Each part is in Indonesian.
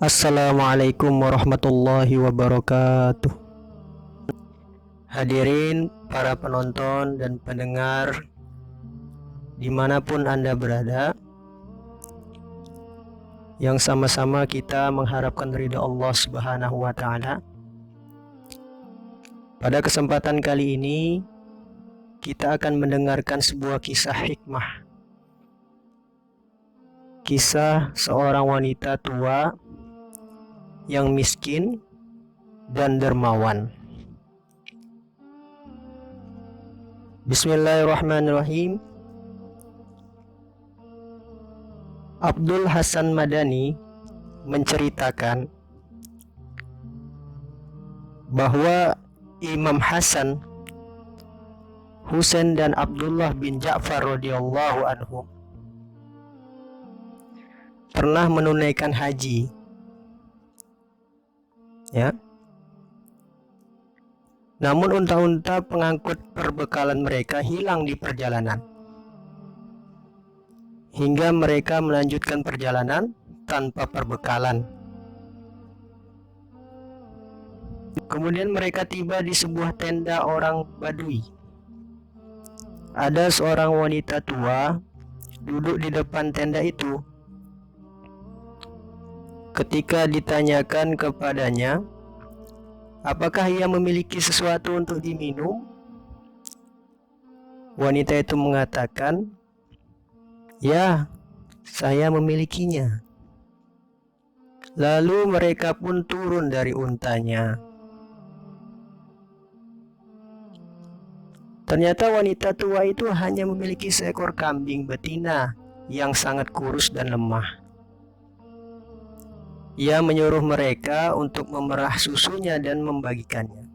Assalamualaikum warahmatullahi wabarakatuh. Hadirin para penonton dan pendengar dimanapun Anda berada, yang sama-sama kita mengharapkan ridha Allah Subhanahu wa Ta'ala. Pada kesempatan kali ini kita akan mendengarkan sebuah kisah hikmah, kisah seorang wanita tua yang miskin dan dermawan. Bismillahirrahmanirrahim. Abdul Hasan Madani menceritakan bahwa Imam Hasan, Husain dan Abdullah bin Ja'far radhiyallahu anhu pernah menunaikan haji. Namun unta-unta pengangkut perbekalan mereka hilang di perjalanan, hingga mereka melanjutkan perjalanan tanpa perbekalan. Kemudian mereka tiba di sebuah tenda orang Badui. Ada seorang wanita tua duduk di depan tenda itu. Ketika ditanyakan kepadanya apakah ia memiliki sesuatu untuk diminum, wanita itu mengatakan, "Ya, saya memilikinya." Lalu mereka pun turun dari untanya. Ternyata wanita tua itu hanya memiliki seekor kambing betina yang sangat kurus dan lemah. Ia menyuruh mereka untuk memerah susunya dan membagikannya.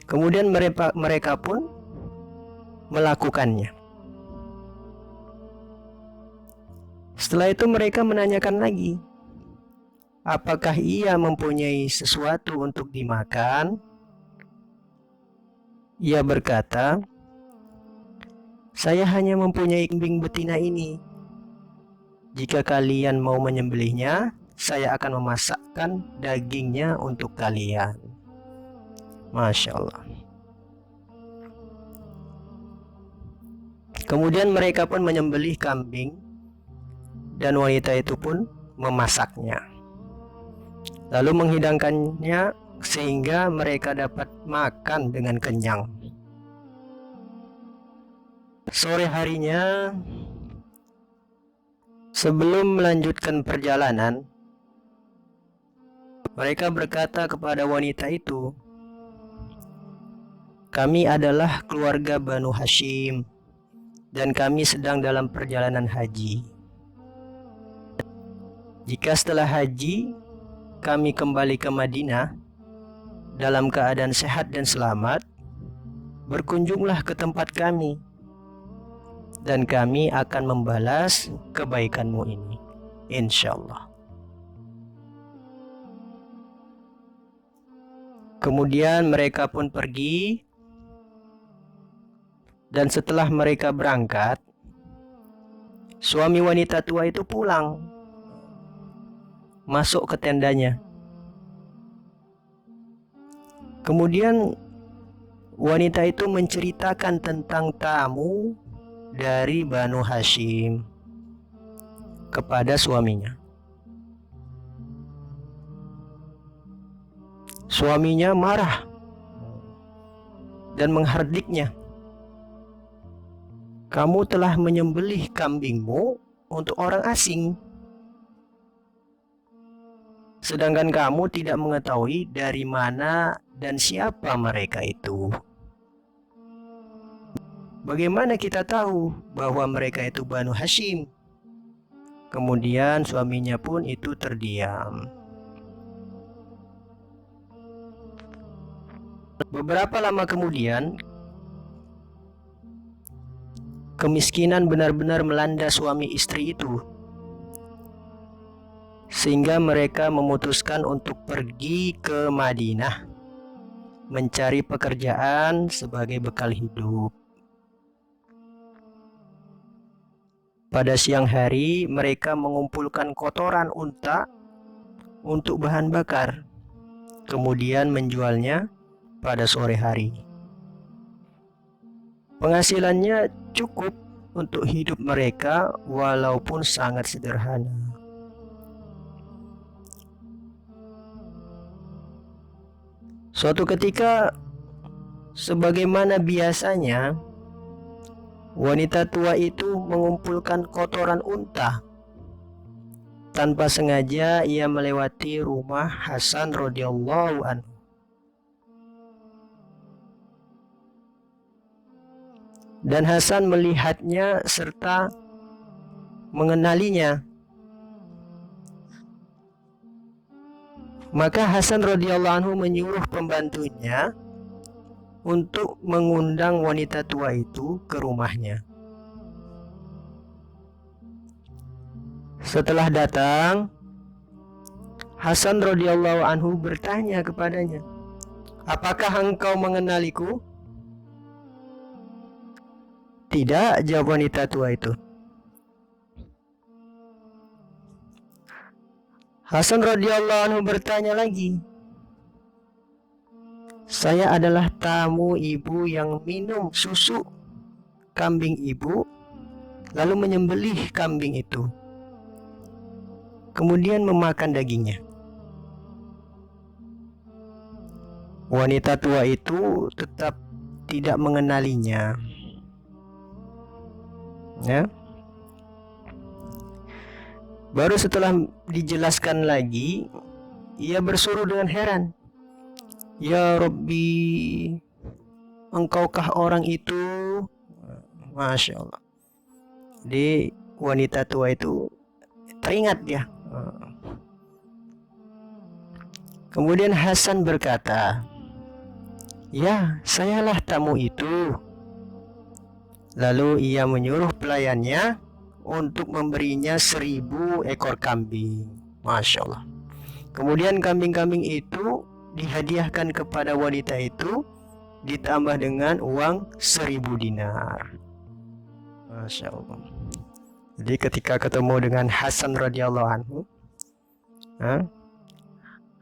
Kemudian mereka pun melakukannya. Setelah itu mereka menanyakan lagi, apakah ia mempunyai sesuatu untuk dimakan? Ia berkata, "Saya hanya mempunyai kambing betina ini. Jika kalian mau menyembelihnya, saya akan memasakkan dagingnya untuk kalian." Masya Allah. Kemudian mereka pun menyembelih kambing dan wanita itu pun memasaknya, lalu menghidangkannya sehingga mereka dapat makan dengan kenyang. Sore harinya, sebelum melanjutkan perjalanan, mereka berkata kepada wanita itu, "Kami adalah keluarga Banu Hashim dan kami sedang dalam perjalanan haji. Jika setelah haji kami kembali ke Madinah dalam keadaan sehat dan selamat, berkunjunglah ke tempat kami dan kami akan membalas kebaikanmu ini, insyaallah." Kemudian mereka pun pergi, dan setelah mereka berangkat, suami wanita tua itu pulang, masuk ke tendanya. Kemudian wanita itu menceritakan tentang tamu dari Banu Hashim kepada suaminya. Suaminya marah dan menghardiknya, "Kamu telah menyembelih kambingmu untuk orang asing, sedangkan kamu tidak mengetahui dari mana dan siapa mereka itu. Bagaimana kita tahu bahwa mereka itu Banu Hashim?" Kemudian suaminya pun itu terdiam. Beberapa lama kemudian, kemiskinan benar-benar melanda suami istri itu, sehingga mereka memutuskan untuk pergi ke Madinah mencari pekerjaan sebagai bekal hidup. Pada siang hari, mereka mengumpulkan kotoran unta untuk bahan bakar, kemudian menjualnya pada sore hari. Penghasilannya cukup untuk hidup mereka walaupun sangat sederhana. Suatu ketika, sebagaimana biasanya, wanita tua itu mengumpulkan kotoran unta. Tanpa sengaja ia melewati rumah Hasan radhiyallahu anhu. Dan Hasan melihatnya serta mengenalinya. Maka Hasan radhiyallahu anhu menyuruh pembantunya untuk mengundang wanita tua itu ke rumahnya. Setelah datang, Hasan radhiyallahu anhu bertanya kepadanya, "Apakah engkau mengenaliku?" "Tidak," jawab wanita tua itu. Hasan radhiyallahu anhu bertanya lagi, "Saya adalah tamu ibu yang minum susu kambing ibu, lalu menyembelih kambing itu, kemudian memakan dagingnya." Wanita tua itu tetap tidak mengenalinya. Ya. Baru setelah dijelaskan lagi, ia bersuruh dengan heran, "Ya Rabbi, engkaukah orang itu?" Masya Allah. Jadi wanita tua itu teringat dia. Kemudian Hasan berkata, "Ya, sayalah tamu itu." Lalu ia menyuruh pelayannya untuk memberinya 1000 ekor kambing. Masya Allah. Kemudian kambing-kambing itu dihadiahkan kepada wanita itu, ditambah dengan uang 1000 dinar. Masya Allah. Jadi ketika ketemu dengan Hasan radhiyallahu anhu,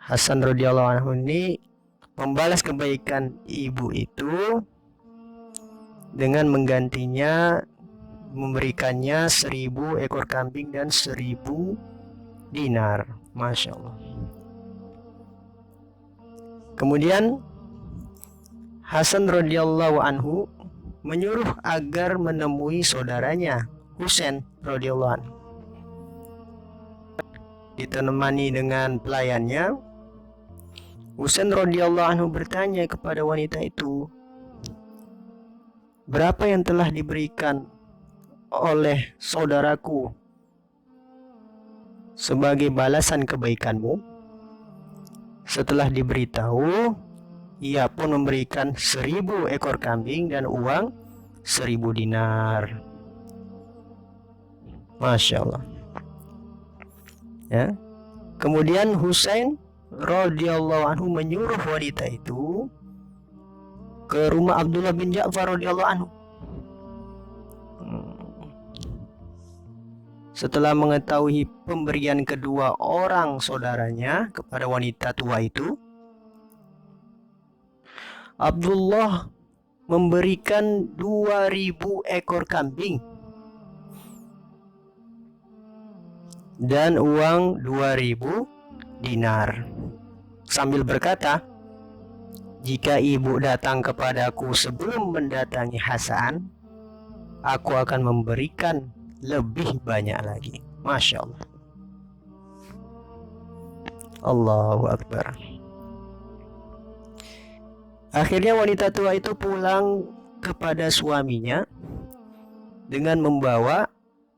Hasan radhiyallahu anhu ini membalas kebaikan ibu itu dengan menggantinya, memberikannya 1000 ekor kambing dan 1000 dinar. Masya Allah. Kemudian Hasan radhiyallahu anhu menyuruh agar menemui saudaranya Husain radhiyallahu anhu. Ditemani dengan pelayannya, Husain radhiyallahu anhu bertanya kepada wanita itu, "Berapa yang telah diberikan oleh saudaraku sebagai balasan kebaikanmu?" Setelah diberitahu, ia pun memberikan 1000 ekor kambing dan uang 1000 dinar. Masya Allah. Ya. Kemudian Husain radhiyallahu anhu menyuruh wanita itu ke rumah Abdullah bin Ja'far radhiyallahu anhu. Setelah mengetahui pemberian kedua orang saudaranya kepada wanita tua itu, Abdullah memberikan 2000 ekor kambing dan uang 2000 dinar, sambil berkata, "Jika ibu datang kepadaku sebelum mendatangi Hasan, aku akan memberikan lebih banyak lagi." Masya Allah. Allahu Akbar. Akhirnya wanita tua itu pulang kepada suaminya dengan membawa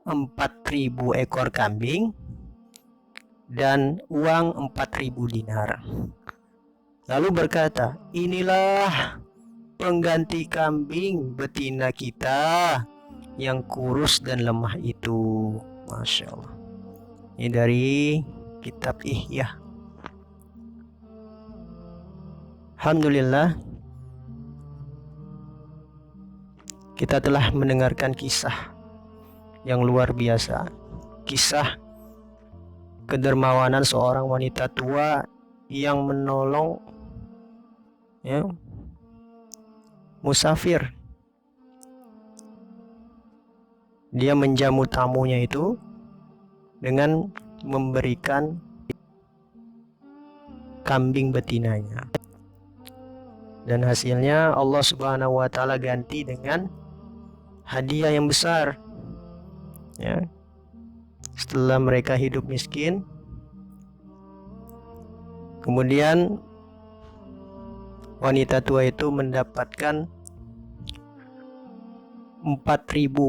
4000 ekor kambing dan uang 4000 dinar. Lalu berkata, "Inilah pengganti kambing betina kita yang kurus dan lemah itu." Masya Allah. Ini dari kitab Ihya. Alhamdulillah, kita telah mendengarkan kisah yang luar biasa, kisah kedermawanan seorang wanita tua yang menolong musafir. Dia menjamu tamunya itu dengan memberikan kambing betinanya, dan hasilnya Allah Subhanahu wa taala ganti dengan hadiah yang besar. Setelah mereka hidup miskin, kemudian wanita tua itu mendapatkan 4.000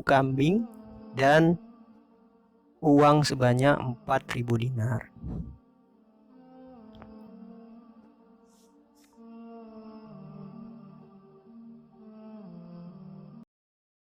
kambing dan uang sebanyak 4.000 dinar.